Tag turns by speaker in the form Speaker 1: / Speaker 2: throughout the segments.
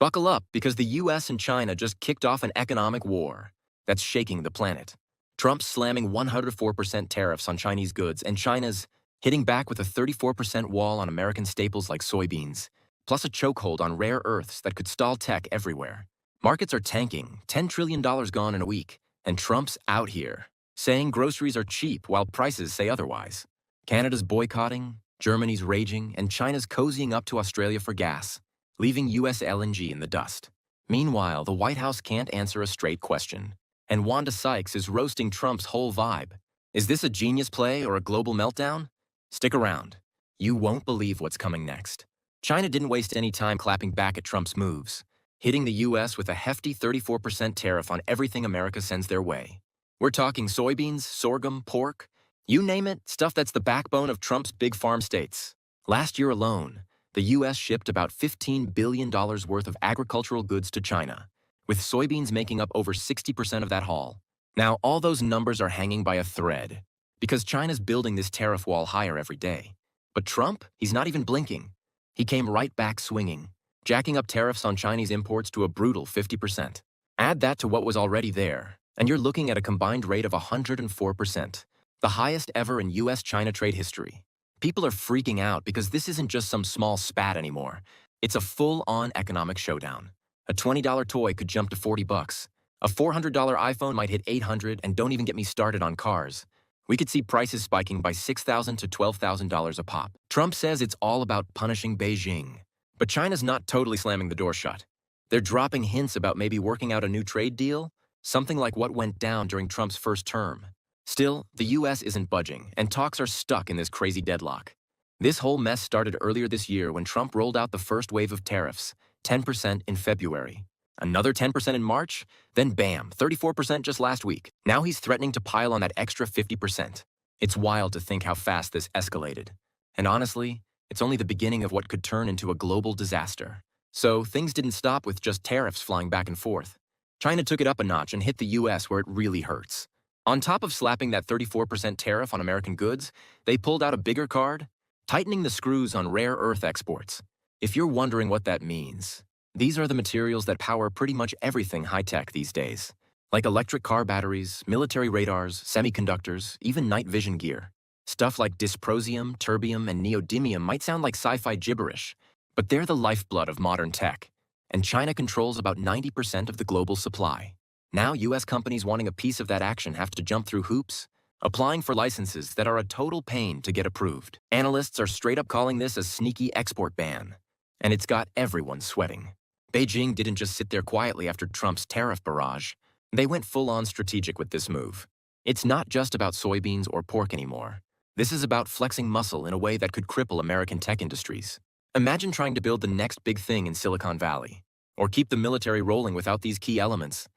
Speaker 1: Buckle up because the US and China just kicked off an economic war that's shaking the planet. Trump's slamming 104% tariffs on Chinese goods, and China's hitting back with a 34% wall on American staples like soybeans, plus a chokehold on rare earths that could stall tech everywhere. Markets are tanking, $10 trillion gone in a week, and Trump's out here, saying groceries are cheap while prices say otherwise. Canada's boycotting, Germany's raging, and China's cozying up to Australia for gas, leaving US LNG in the dust. Meanwhile, the White House can't answer a straight question, and Wanda Sykes is roasting Trump's whole vibe. Is this a genius play or a global meltdown? Stick around. You won't believe what's coming next. China didn't waste any time clapping back at Trump's moves, hitting the US with a hefty 34% tariff on everything America sends their way. We're talking soybeans, sorghum, pork, you name it, stuff that's the backbone of Trump's big farm states. Last year alone, the US shipped about $15 billion worth of agricultural goods to China, with soybeans making up over 60% of that haul. Now, all those numbers are hanging by a thread, because China's building this tariff wall higher every day. But Trump, he's not even blinking. He came right back swinging, jacking up tariffs on Chinese imports to a brutal 50%. Add that to what was already there, and you're looking at a combined rate of 104%, the highest ever in US-China trade history. People are freaking out because this isn't just some small spat anymore. It's a full-on economic showdown. A $20 toy could jump to $40. A $400 iPhone might hit $800, and don't even get me started on cars. We could see prices spiking by $6,000 to $12,000 a pop. Trump says it's all about punishing Beijing. But China's not totally slamming the door shut. They're dropping hints about maybe working out a new trade deal, something like what went down during Trump's first term. Still, the US isn't budging, and talks are stuck in this crazy deadlock. This whole mess started earlier this year when Trump rolled out the first wave of tariffs, 10% in February. Another 10% in March, then bam, 34% just last week. Now he's threatening to pile on that extra 50%. It's wild to think how fast this escalated. And honestly, it's only the beginning of what could turn into a global disaster. So things didn't stop with just tariffs flying back and forth. China took it up a notch and hit the US where it really hurts. On top of slapping that 34% tariff on American goods, they pulled out a bigger card, tightening the screws on rare earth exports. If you're wondering what that means, these are the materials that power pretty much everything high-tech these days, like electric car batteries, military radars, semiconductors, even night vision gear. Stuff like dysprosium, terbium, and neodymium might sound like sci-fi gibberish, but they're the lifeblood of modern tech, and China controls about 90% of the global supply. Now, US companies wanting a piece of that action have to jump through hoops, applying for licenses that are a total pain to get approved. Analysts are straight up calling this a sneaky export ban, and it's got everyone sweating. Beijing didn't just sit there quietly after Trump's tariff barrage. They went full-on strategic with this move. It's not just about soybeans or pork anymore. This is about flexing muscle in a way that could cripple American tech industries. Imagine trying to build the next big thing in Silicon Valley, or keep the military rolling without these key elements.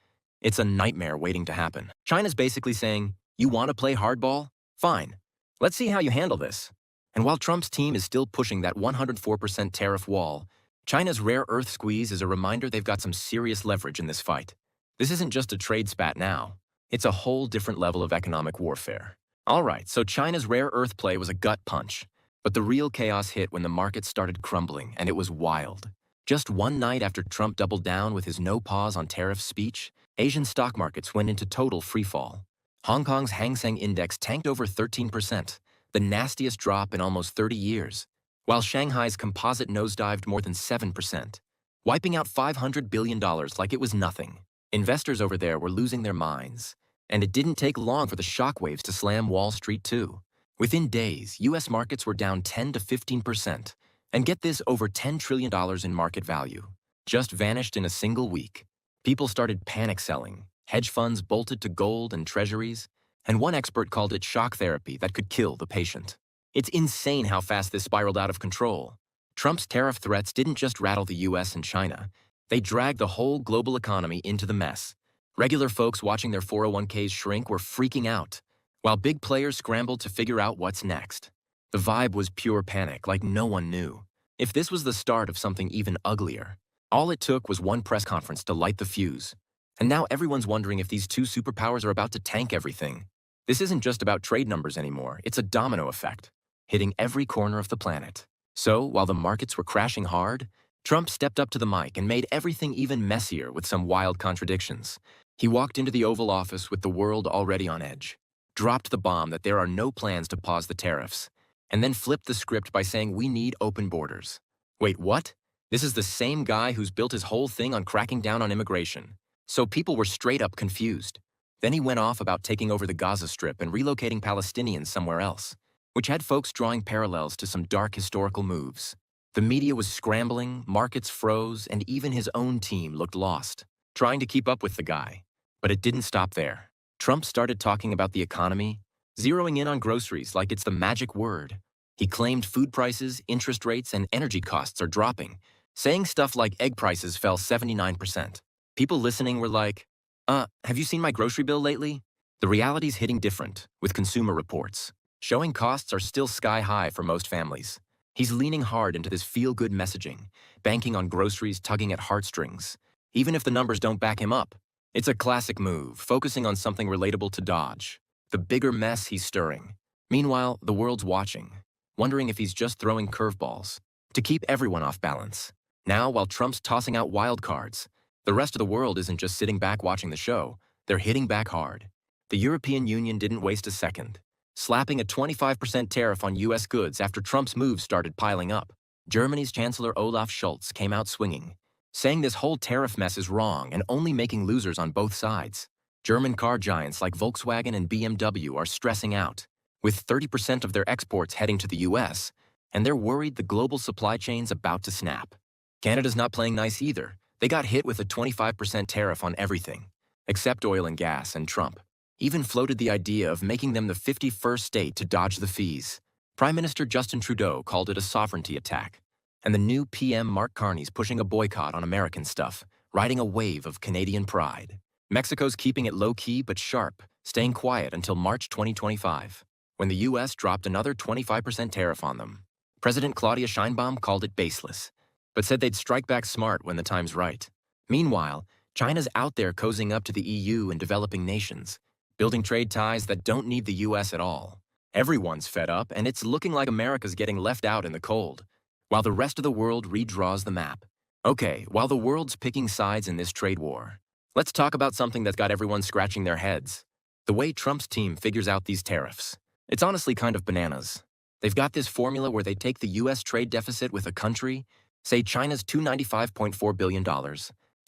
Speaker 1: It's a nightmare waiting to happen. China's basically saying, you want to play hardball? Fine. Let's see how you handle this. And while Trump's team is still pushing that 104% tariff wall, China's rare earth squeeze is a reminder they've got some serious leverage in this fight. This isn't just a trade spat now. It's a whole different level of economic warfare. All right, so China's rare earth play was a gut punch, but the real chaos hit when the market started crumbling, and it was wild. Just one night after Trump doubled down with his no pause on tariff speech, Asian stock markets went into total freefall. Hong Kong's Hang Seng Index tanked over 13%, the nastiest drop in almost 30 years, while Shanghai's composite nosedived more than 7%, wiping out $500 billion like it was nothing. Investors over there were losing their minds, and it didn't take long for the shockwaves to slam Wall Street too. Within days, US markets were down 10 to 15%, and get this, over $10 trillion in market value. Just vanished in a single week. People started panic selling, hedge funds bolted to gold and treasuries, and one expert called it shock therapy that could kill the patient. It's insane how fast this spiraled out of control. Trump's tariff threats didn't just rattle the US and China, they dragged the whole global economy into the mess. Regular folks watching their 401ks shrink were freaking out, while big players scrambled to figure out what's next. The vibe was pure panic, like no one knew. If this was the start of something even uglier, all it took was one press conference to light the fuse. And now everyone's wondering if these two superpowers are about to tank everything. This isn't just about trade numbers anymore, it's a domino effect, hitting every corner of the planet. So, while the markets were crashing hard, Trump stepped up to the mic and made everything even messier with some wild contradictions. He walked into the Oval Office with the world already on edge, dropped the bomb that there are no plans to pause the tariffs, and then flipped the script by saying we need open borders. Wait, what? This is the same guy who's built his whole thing on cracking down on immigration. So people were straight up confused. Then he went off about taking over the Gaza Strip and relocating Palestinians somewhere else, which had folks drawing parallels to some dark historical moves. The media was scrambling, markets froze, and even his own team looked lost, trying to keep up with the guy. But it didn't stop there. Trump started talking about the economy, zeroing in on groceries like it's the magic word. He claimed food prices, interest rates, and energy costs are dropping, saying stuff like egg prices fell 79%. People listening were like, have you seen my grocery bill lately? The reality's hitting different, with Consumer Reports, showing costs are still sky high for most families. He's leaning hard into this feel-good messaging, banking on groceries tugging at heartstrings, even if the numbers don't back him up. It's a classic move, focusing on something relatable to dodge, the bigger mess he's stirring. Meanwhile, the world's watching, wondering if he's just throwing curveballs to keep everyone off balance. Now, while Trump's tossing out wild cards, the rest of the world isn't just sitting back watching the show, they're hitting back hard. The European Union didn't waste a second, slapping a 25% tariff on U.S. goods after Trump's moves started piling up. Germany's Chancellor Olaf Scholz came out swinging, saying this whole tariff mess is wrong and only making losers on both sides. German car giants like Volkswagen and BMW are stressing out, with 30% of their exports heading to the U.S., and they're worried the global supply chain's about to snap. Canada's not playing nice either. They got hit with a 25% tariff on everything, except oil and gas, and Trump even floated the idea of making them the 51st state to dodge the fees. Prime Minister Justin Trudeau called it a sovereignty attack, and the new PM Mark Carney's pushing a boycott on American stuff, riding a wave of Canadian pride. Mexico's keeping it low-key but sharp, staying quiet until March 2025, when the U.S. dropped another 25% tariff on them. President Claudia Sheinbaum called it baseless, but said they'd strike back smart when the time's right. Meanwhile, China's out there cozying up to the EU and developing nations, building trade ties that don't need the U.S. at all. Everyone's fed up, and it's looking like America's getting left out in the cold, while the rest of the world redraws the map. Okay, while the world's picking sides in this trade war, let's talk about something that's got everyone scratching their heads. The way Trump's team figures out these tariffs. It's honestly kind of bananas. They've got this formula where they take the U.S. trade deficit with a country, say China's $295.4 billion,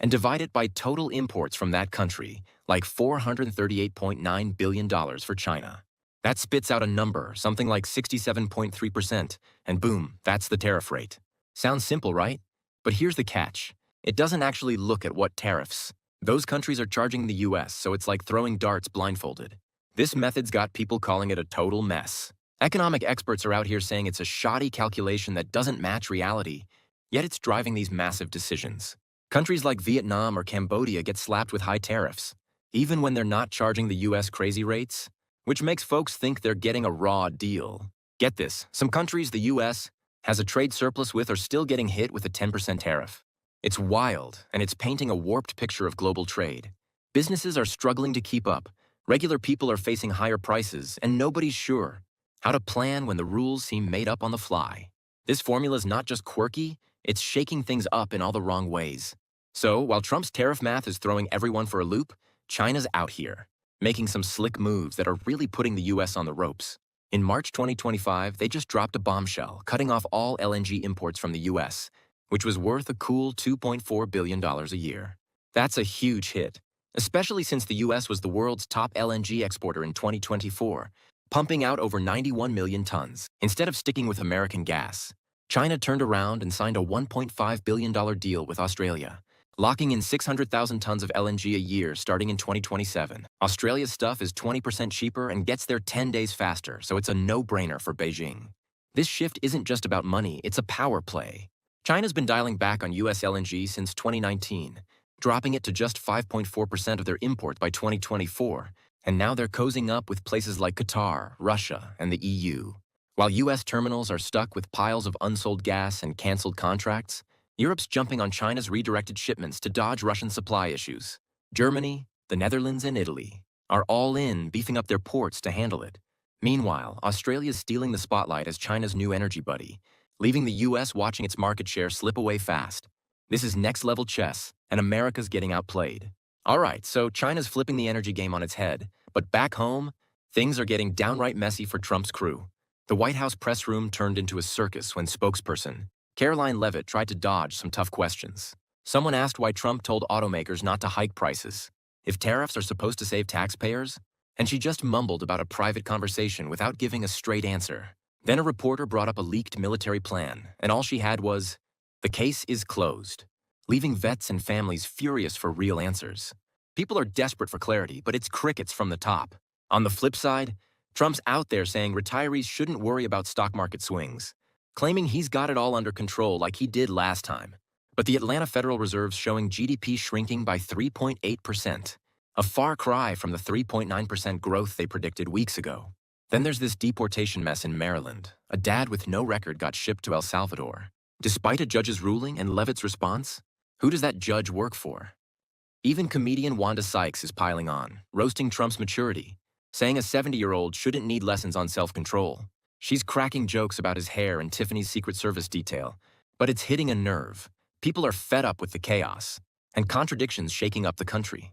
Speaker 1: and divide it by total imports from that country, like $438.9 billion for China. That spits out a number, something like 67.3%, and boom, that's the tariff rate. Sounds simple, right? But here's the catch. It doesn't actually look at what tariffs those countries are charging the U.S., so it's like throwing darts blindfolded. This method's got people calling it a total mess. Economic experts are out here saying it's a shoddy calculation that doesn't match reality, yet it's driving these massive decisions. Countries like Vietnam or Cambodia get slapped with high tariffs, even when they're not charging the U.S. crazy rates, which makes folks think they're getting a raw deal. Get this, some countries the U.S. has a trade surplus with are still getting hit with a 10% tariff. It's wild, and it's painting a warped picture of global trade. Businesses are struggling to keep up, regular people are facing higher prices, and nobody's sure how to plan when the rules seem made up on the fly. This formula's not just quirky, it's shaking things up in all the wrong ways. So, while Trump's tariff math is throwing everyone for a loop, China's out here, making some slick moves that are really putting the U.S. on the ropes. In March 2025, they just dropped a bombshell, cutting off all LNG imports from the U.S., which was worth a cool $2.4 billion a year. That's a huge hit, especially since the U.S. was the world's top LNG exporter in 2024, pumping out over 91 million tons. Instead of sticking with American gas, China turned around and signed a $1.5 billion deal with Australia, locking in 600,000 tons of LNG a year starting in 2027. Australia's stuff is 20% cheaper and gets there 10 days faster, so it's a no-brainer for Beijing. This shift isn't just about money, it's a power play. China's been dialing back on U.S. LNG since 2019, dropping it to just 5.4% of their imports by 2024, and now they're cozying up with places like Qatar, Russia, and the EU. While U.S. terminals are stuck with piles of unsold gas and canceled contracts, Europe's jumping on China's redirected shipments to dodge Russian supply issues. Germany, the Netherlands, and Italy are all in, beefing up their ports to handle it. Meanwhile, Australia's stealing the spotlight as China's new energy buddy, leaving the US watching its market share slip away fast. This is next-level chess, and America's getting outplayed. All right, so China's flipping the energy game on its head, but back home, things are getting downright messy for Trump's crew. The White House press room turned into a circus when spokesperson Caroline Leavitt tried to dodge some tough questions. Someone asked why Trump told automakers not to hike prices, if tariffs are supposed to save taxpayers, and she just mumbled about a private conversation without giving a straight answer. Then a reporter brought up a leaked military plan, and all she had was, "The case is closed," leaving vets and families furious for real answers. People are desperate for clarity, but it's crickets from the top. On the flip side, Trump's out there saying retirees shouldn't worry about stock market swings, claiming he's got it all under control like he did last time. But the Atlanta Federal Reserve's showing GDP shrinking by 3.8%, a far cry from the 3.9% growth they predicted weeks ago. Then there's this deportation mess in Maryland. A dad with no record got shipped to El Salvador. Despite a judge's ruling and Leavitt's response, who does that judge work for? Even comedian Wanda Sykes is piling on, roasting Trump's maturity, saying a 70-year-old shouldn't need lessons on self-control. She's cracking jokes about his hair and Tiffany's Secret Service detail, but it's hitting a nerve. People are fed up with the chaos and contradictions shaking up the country.